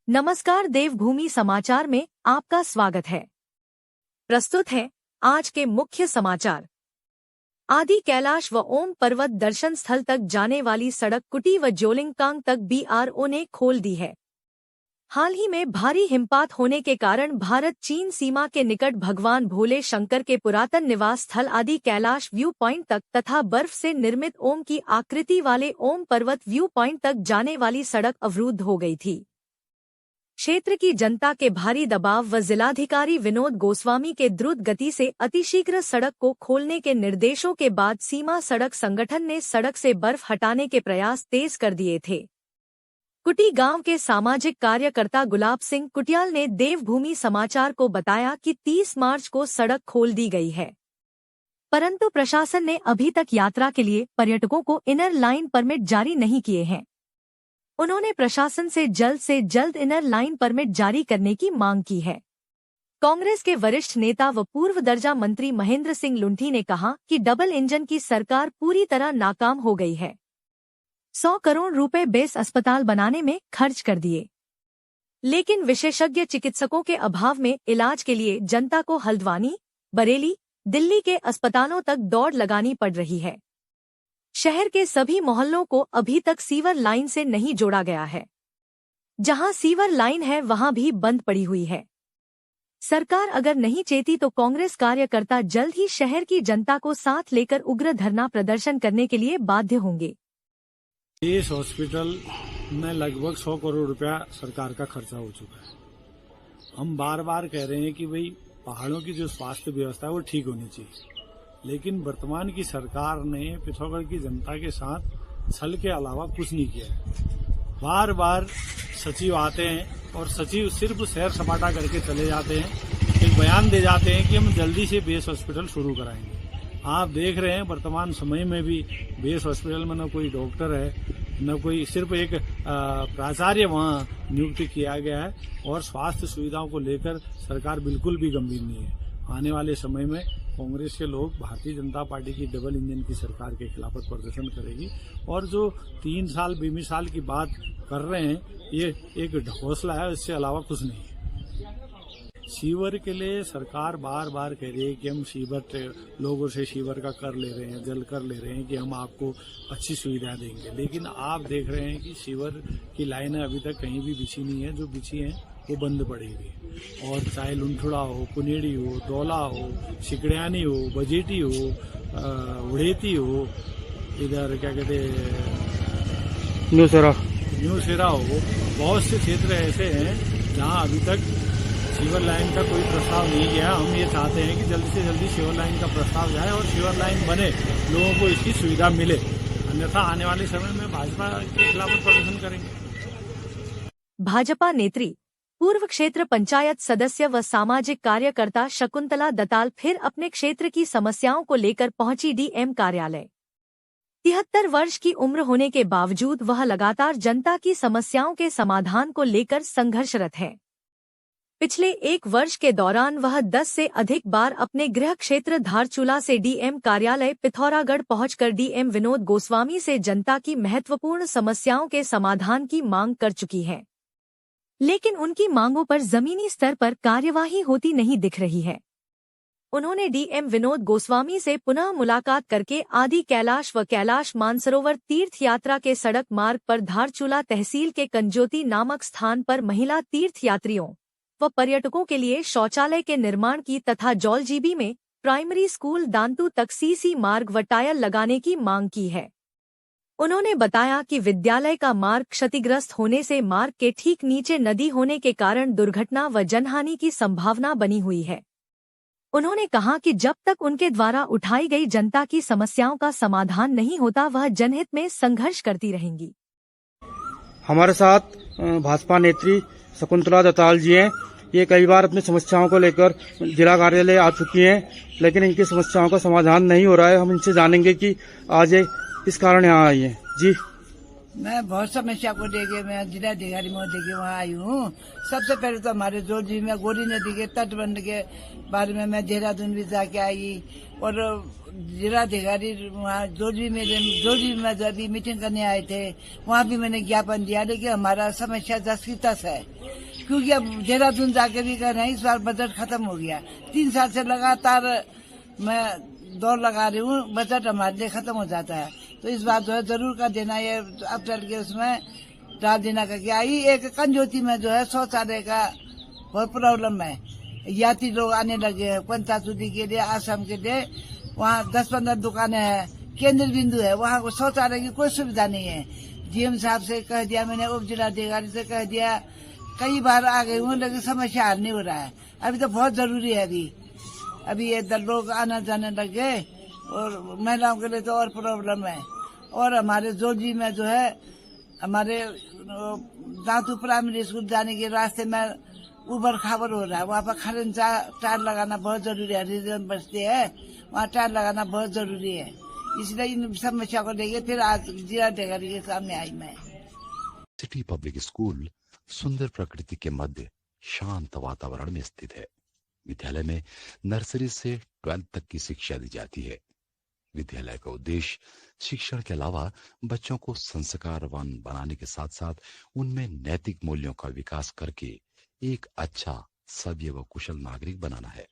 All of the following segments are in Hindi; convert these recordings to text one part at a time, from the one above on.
नमस्कार, देवभूमि समाचार में आपका स्वागत है। प्रस्तुत है आज के मुख्य समाचार। आदि कैलाश व ओम पर्वत दर्शन स्थल तक जाने वाली सड़क कुटी व जोलिंगकांग तक बीआरओ ने खोल दी है। हाल ही में भारी हिमपात होने के कारण भारत चीन सीमा के निकट भगवान भोले शंकर के पुरातन निवास स्थल आदि कैलाश व्यू पॉइंट तक तथा बर्फ से निर्मित ओम की आकृति वाले ओम पर्वत व्यू पॉइंट तक जाने वाली सड़क अवरुद्ध हो गई थी। क्षेत्र की जनता के भारी दबाव व जिलाधिकारी विनोद गोस्वामी के द्रुत गति से अतिशीघ्र सड़क को खोलने के निर्देशों के बाद सीमा सड़क संगठन ने सड़क से बर्फ हटाने के प्रयास तेज कर दिए थे। कुटी गांव के सामाजिक कार्यकर्ता गुलाब सिंह कुटियाल ने देवभूमि समाचार को बताया कि 30 मार्च को सड़क खोल दी गई है, परंतु प्रशासन ने अभी तक यात्रा के लिए पर्यटकों को इनर लाइन परमिट जारी नहीं किए हैं। उन्होंने प्रशासन से जल्द इनर लाइन परमिट जारी करने की मांग की है। कांग्रेस के वरिष्ठ नेता व पूर्व दर्जा मंत्री महेंद्र सिंह लुंठी ने कहा कि डबल इंजन की सरकार पूरी तरह नाकाम हो गई है। 100 करोड़ रुपए बेस अस्पताल बनाने में खर्च कर दिए, लेकिन विशेषज्ञ चिकित्सकों के अभाव में इलाज के लिए जनता को हल्द्वानी, बरेली, दिल्ली के अस्पतालों तक दौड़ लगानी पड़ रही है। शहर के सभी मोहल्लों को अभी तक सीवर लाइन से नहीं जोड़ा गया है। जहां सीवर लाइन है वहां भी बंद पड़ी हुई है। सरकार अगर नहीं चेती तो कांग्रेस कार्यकर्ता जल्द ही शहर की जनता को साथ लेकर उग्र धरना प्रदर्शन करने के लिए बाध्य होंगे। इस हॉस्पिटल में लगभग 100 करोड़ रुपया सरकार का खर्चा हो चुका है। हम बार बार कह रहे हैं कि भाई पहाड़ों की जो स्वास्थ्य व्यवस्था है वो ठीक होनी चाहिए, लेकिन वर्तमान की सरकार ने पिथौरागढ़ की जनता के साथ छल के अलावा कुछ नहीं किया है। बार बार सचिव आते हैं और सचिव सिर्फ सैर सपाटा करके चले जाते हैं, एक बयान दे जाते हैं कि हम जल्दी से बेस हॉस्पिटल शुरू कराएंगे। आप देख रहे हैं वर्तमान समय में भी बेस हॉस्पिटल में न कोई डॉक्टर है, न कोई, सिर्फ एक प्राचार्य वहाँ नियुक्त किया गया है और स्वास्थ्य सुविधाओं को लेकर सरकार बिल्कुल भी गंभीर नहीं है। आने वाले समय में कांग्रेस के लोग भारतीय जनता पार्टी की डबल इंजन की सरकार के खिलाफ प्रदर्शन करेगी और जो 3 साल बेमिसाल की बात कर रहे हैं ये एक ढकोसला है, इससे अलावा कुछ नहीं है। सीवर के लिए सरकार बार बार कह रही है कि हम सीवर लोगों से सीवर का कर ले रहे हैं, जल कर ले रहे हैं कि हम आपको अच्छी सुविधा देंगे, लेकिन आप देख रहे हैं कि सीवर की लाइनें अभी तक कहीं भी बिछी नहीं है। जो बिछी हैं वो बंद पड़ी हुई, और चाहे लुंठड़ा हो, कुनेड़ी हो, डोला हो, सिकड़ियानी हो, बजेटी हो, उड़ेती हो, इधर क्या कहते न्यू सेरा हो, बहुत से क्षेत्र ऐसे हैं जहां अभी तक सीवर लाइन का कोई प्रस्ताव नहीं गया। हम ये चाहते हैं कि जल्दी से जल्दी सीवर लाइन का प्रस्ताव जाए और सीवर लाइन बने, लोगों को इसकी सुविधा मिले, अन्यथा आने वाले समय में भाजपा के खिलाफ प्रदर्शन करेंगे। भाजपा नेत्री पूर्व क्षेत्र पंचायत सदस्य व सामाजिक कार्यकर्ता शकुंतला दताल फिर अपने क्षेत्र की समस्याओं को लेकर पहुंची डीएम कार्यालय। 73 वर्ष की उम्र होने के बावजूद वह लगातार जनता की समस्याओं के समाधान को लेकर संघर्षरत है। पिछले 1 वर्ष के दौरान वह 10 से अधिक बार अपने गृह क्षेत्र धारचूला से डीएम कार्यालय पिथौरागढ़ पहुंचकर डीएम विनोद गोस्वामी से जनता की महत्वपूर्ण समस्याओं के समाधान की मांग कर चुकी है, लेकिन उनकी मांगों पर जमीनी स्तर पर कार्यवाही होती नहीं दिख रही है। उन्होंने डीएम विनोद गोस्वामी से पुनः मुलाकात करके आदि कैलाश व कैलाश मानसरोवर तीर्थ यात्रा के सड़क मार्ग पर धारचूला तहसील के कंजोती नामक स्थान पर महिला तीर्थ यात्रियों व पर्यटकों के लिए शौचालय के निर्माण की तथा जौलजीबी में प्राइमरी स्कूल दांतू तक सीसी मार्ग व टायर लगाने की मांग की है। उन्होंने बताया कि विद्यालय का मार्ग क्षतिग्रस्त होने से मार्ग के ठीक नीचे नदी होने के कारण दुर्घटना व जनहानि की संभावना बनी हुई है। उन्होंने कहा कि जब तक उनके द्वारा उठाई गई जनता की समस्याओं का समाधान नहीं होता वह जनहित में संघर्ष करती रहेंगी। हमारे साथ भाजपा नेत्री शकुंतला दताल जी हैं। ये कई बार अपनी समस्याओं को लेकर जिला कार्यालय आ चुकी हैं, लेकिन इनकी समस्याओं का समाधान नहीं हो रहा है। हम इनसे जानेंगे कि आज इस कारण यहाँ आई है। जी, मैं बहुत समस्या को देखे मैं जिलाधिकारी महोदय के वहाँ आई हूँ। सबसे पहले तो हमारे जोजी में गोरी नदी के तटबंध के बारे में मैं देहरादून भी जाके आई और जिलाधिकारी वहाँ जोजी में जब भी मीटिंग करने आए थे वहाँ भी मैंने ज्ञापन दिया, लेकिन हमारा समस्या जस की तस है। क्योंकि अब देहरादून जाके भी कह रहे हैं इस बार बजट खत्म हो गया। 3 साल से लगातार मैं दौड़ लगा रही हूँ, बजट हमारे लिए खत्म हो जाता है। तो इस बार जो है जरूर कर देना, ये अब चल के उसमें डाल देना करके आई। एक कंजोती में जो है शौचालय का बहुत प्रॉब्लम है। यात्री लोग आने लगे हैं पंचायती के लिए, आश्रम के लिए। वहाँ 10-15 दुकानें हैं, केंद्र बिंदु है, वहाँ को शौचालय की कोई सुविधा नहीं है। डीएम साहब से कह दिया मैंने, उप जिलाधिकारी से कह दिया, कई बार आ गई हूँ, लेकिन समस्या हल नहीं हो रहा है। अभी तो बहुत जरूरी है। अभी ये लोग आना जाने लग गए और महिलाओं के लिए तो और प्रॉब्लम है। और हमारे जोजी में जो है, हमारे दांतू प्राइमरी स्कूल जाने के रास्ते में उबड़ खाबड़ हो रहा है। वहाँ पर खरंजा टायर लगाना बहुत जरूरी है। रिजर्व बस्ती है, वहाँ टायर लगाना बहुत जरूरी है। इसलिए इन समस्या को लेके फिर आज जिलाधिकारी के सामने आई मैं। सिटी पब्लिक स्कूल सुंदर प्रकृति के मध्य शांत वातावरण में स्थित है। विद्यालय में नर्सरी से 12th तक की शिक्षा दी जाती है। विद्यालय का उद्देश्य शिक्षण के अलावा बच्चों को संस्कारवान बनाने के साथ साथ उनमें नैतिक मूल्यों का विकास करके एक अच्छा, सभ्य व कुशल नागरिक बनाना है।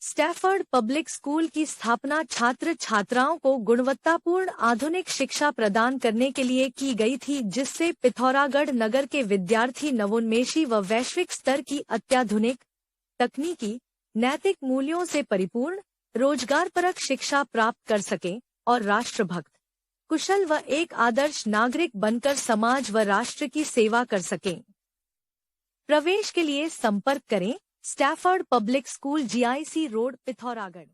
स्टैफर्ड पब्लिक स्कूल की स्थापना छात्र छात्राओं को गुणवत्तापूर्ण आधुनिक शिक्षा प्रदान करने के लिए की गई थी, जिससे पिथौरागढ़ नगर के विद्यार्थी नवोन्मेषी व वैश्विक स्तर की अत्याधुनिक तकनीकी, नैतिक मूल्यों से परिपूर्ण, रोजगारपरक शिक्षा प्राप्त कर सकें और राष्ट्रभक्त, कुशल व एक आदर्श नागरिक बनकर समाज व राष्ट्र की सेवा कर सकें। प्रवेश के लिए संपर्क करें Stafford public school, GIC road, Pithoragarh.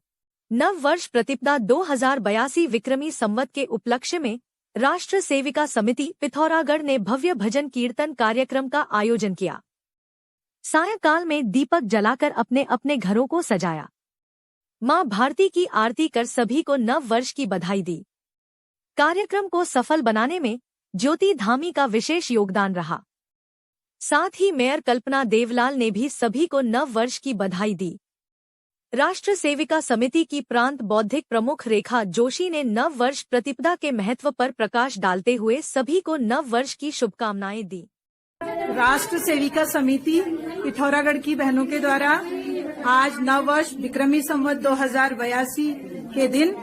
नव वर्ष प्रतिपदा 2082 विक्रमी संवत के उपलक्ष्य में राष्ट्र सेविका समिति पिथौरागढ़ ने भव्य भजन कीर्तन कार्यक्रम का आयोजन किया। सायंकाल में दीपक जलाकर अपने अपने घरों को सजाया। मां भारती की आरती कर सभी को नव वर्ष की बधाई दी। कार्यक्रम को सफल बनाने में ज्योति धामी का विशेष योगदान रहा। साथ ही मेयर कल्पना देवलाल ने भी सभी को नव वर्ष की बधाई दी। राष्ट्र सेविका समिति की प्रांत बौद्धिक प्रमुख रेखा जोशी ने नव वर्ष प्रतिपदा के महत्व पर प्रकाश डालते हुए सभी को नव वर्ष की शुभकामनाएं दी। राष्ट्र सेविका समिति पिथौरागढ़ की बहनों के द्वारा आज नव वर्ष विक्रमी संवत 2082 के दिन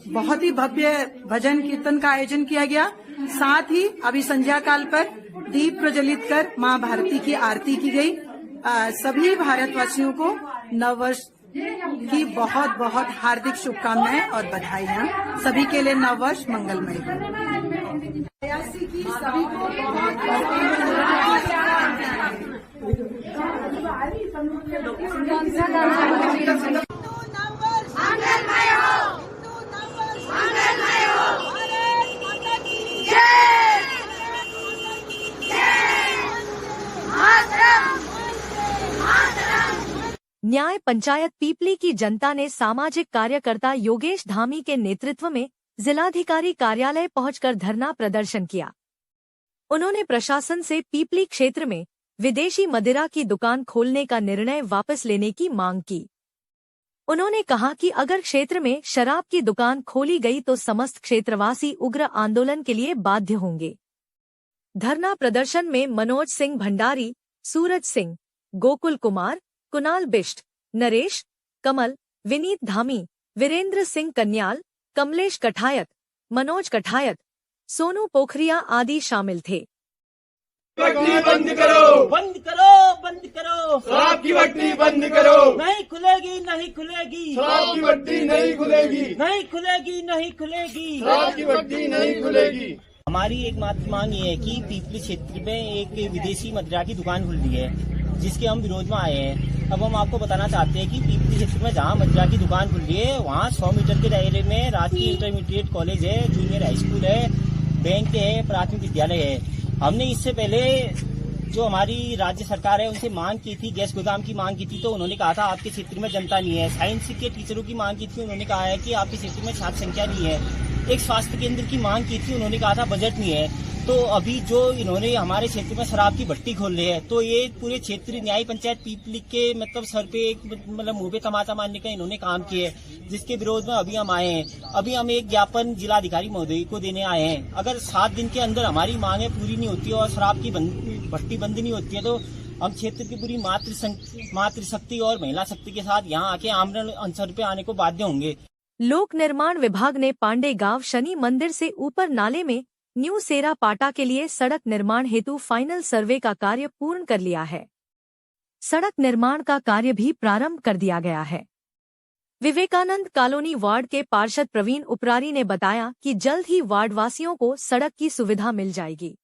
बहुत ही भव्य भजन कीर्तन का आयोजन किया गया। साथ ही अभी संध्या काल पर दीप प्रज्वलित कर मां भारती की आरती की गई। सभी भारतवासियों को नव वर्ष की बहुत बहुत हार्दिक शुभकामनाएं और बधाइयां। सभी के लिए नव वर्ष मंगलमय हो। की सभी को न्याय पंचायत पीपली की जनता ने सामाजिक कार्यकर्ता योगेश धामी के नेतृत्व में जिलाधिकारी कार्यालय पहुंचकर धरना प्रदर्शन किया। उन्होंने प्रशासन से पीपली क्षेत्र में विदेशी मदिरा की दुकान खोलने का निर्णय वापस लेने की मांग की। उन्होंने कहा कि अगर क्षेत्र में शराब की दुकान खोली गई तो समस्त क्षेत्रवासी उग्र आंदोलन के लिए बाध्य होंगे। धरना प्रदर्शन में मनोज सिंह भंडारी, सूरज सिंह, गोकुल कुमार, कुणाल बिष्ट, नरेश, कमल, विनीत धामी, वीरेंद्र सिंह कन्याल, कमलेश कठायत, मनोज कठायत, सोनू पोखरिया आदि शामिल थे। भट्टी बंद करो, बंद करो, बंद करो, शराब की भट्टी बंद करो। नहीं खुलेगी, नहीं खुलेगी, शराब की भट्टी नहीं खुलेगी, नहीं खुलेगी, नहीं खुलेगी, शराब की भट्टी नहीं खुलेगी। हमारी एक मात्र मांग ये है कि पीपली क्षेत्र में एक विदेशी मदिरा की दुकान खुल रही है, जिसके हम विरोध में आए हैं। अब हम आपको बताना चाहते हैं कि पीपली क्षेत्र में जहाँ मदिरा की दुकान खुल रही है वहाँ 100 मीटर के दायरे में राजकीय इंटरमीडिएट कॉलेज है, जूनियर हाई स्कूल है, बैंक है, प्राथमिक विद्यालय है। हमने इससे पहले जो हमारी राज्य सरकार है उनसे मांग की थी, गैस गोदाम की मांग की थी, तो उन्होंने कहा था आपके क्षेत्र में जनता नहीं है। साइंस के टीचरों की मांग की थी, उन्होंने कहा है कि आपके क्षेत्र में छात्र संख्या नहीं है। एक स्वास्थ्य केंद्र की मांग की थी, उन्होंने कहा था बजट नहीं है। तो अभी जो इन्होंने हमारे क्षेत्र में शराब की भट्टी खोल रहे हैं, तो ये पूरे क्षेत्र न्याय पंचायत पीपली के मतलब सर पे एक मतलब मुंह पे तमाचा मारने का इन्होंने काम किया है, जिसके विरोध में अभी हम आए हैं। अभी हम एक ज्ञापन जिलाधिकारी महोदय को देने आए हैं। अगर 7 दिन के अंदर हमारी मांगे पूरी नहीं होती और शराब की भट्टी बंद नहीं होती है तो हम क्षेत्र की पूरी मातृशक्ति और महिला शक्ति के साथ यहाँ आके आमरण अनशन पे आने को बाध्य होंगे। लोक निर्माण विभाग ने पांडे गांव शनि मंदिर से ऊपर नाले में न्यू सेरा पाटा के लिए सड़क निर्माण हेतु फाइनल सर्वे का कार्य पूर्ण कर लिया है। सड़क निर्माण का कार्य भी प्रारंभ कर दिया गया है। विवेकानंद कॉलोनी वार्ड के पार्षद प्रवीण उपरारी ने बताया कि जल्द ही वार्ड वासियों को सड़क की सुविधा मिल जाएगी।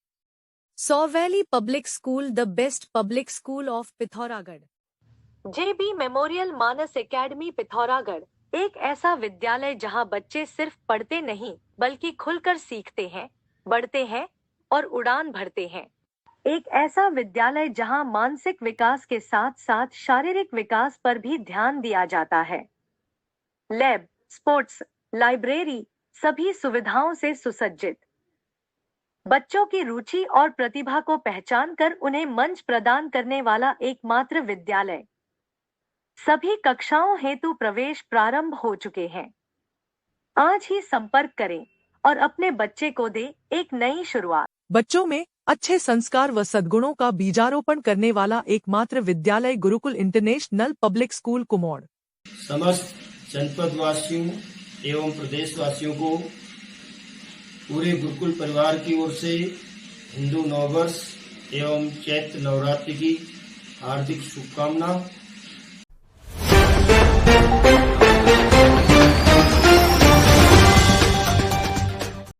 सौ valley public school, the best public school of Pithoragarh. JB memorial Manas academy Pithoragarh एक ऐसा विद्यालय जहां बच्चे सिर्फ पढ़ते नहीं बल्कि खुलकर सीखते हैं, बढ़ते हैं और उड़ान भरते हैं। एक ऐसा विद्यालय जहां मानसिक विकास के साथ साथ शारीरिक विकास पर भी ध्यान दिया जाता है। लैब, स्पोर्ट्स, लाइब्रेरी सभी सुविधाओं से सुसज्जित। बच्चों की रुचि और प्रतिभा को पहचान कर उन्हें मंच प्रदान करने वाला एकमात्र विद्यालय। सभी कक्षाओं हेतु प्रवेश प्रारंभ हो चुके हैं। आज ही संपर्क करें और अपने बच्चे को दे एक नई शुरुआत। बच्चों में अच्छे संस्कार व सद्गुणों का बीजारोपण करने वाला एकमात्र विद्यालय गुरुकुल इंटरनेशनल पब्लिक स्कूल कुमोड़। समस्त जनपद वासियों एवं प्रदेश वासियों को पूरे गुरुकुल परिवार की ओर से हिंदू नववर्ष एवं चैत्र नवरात्रि की हार्दिक शुभकामना।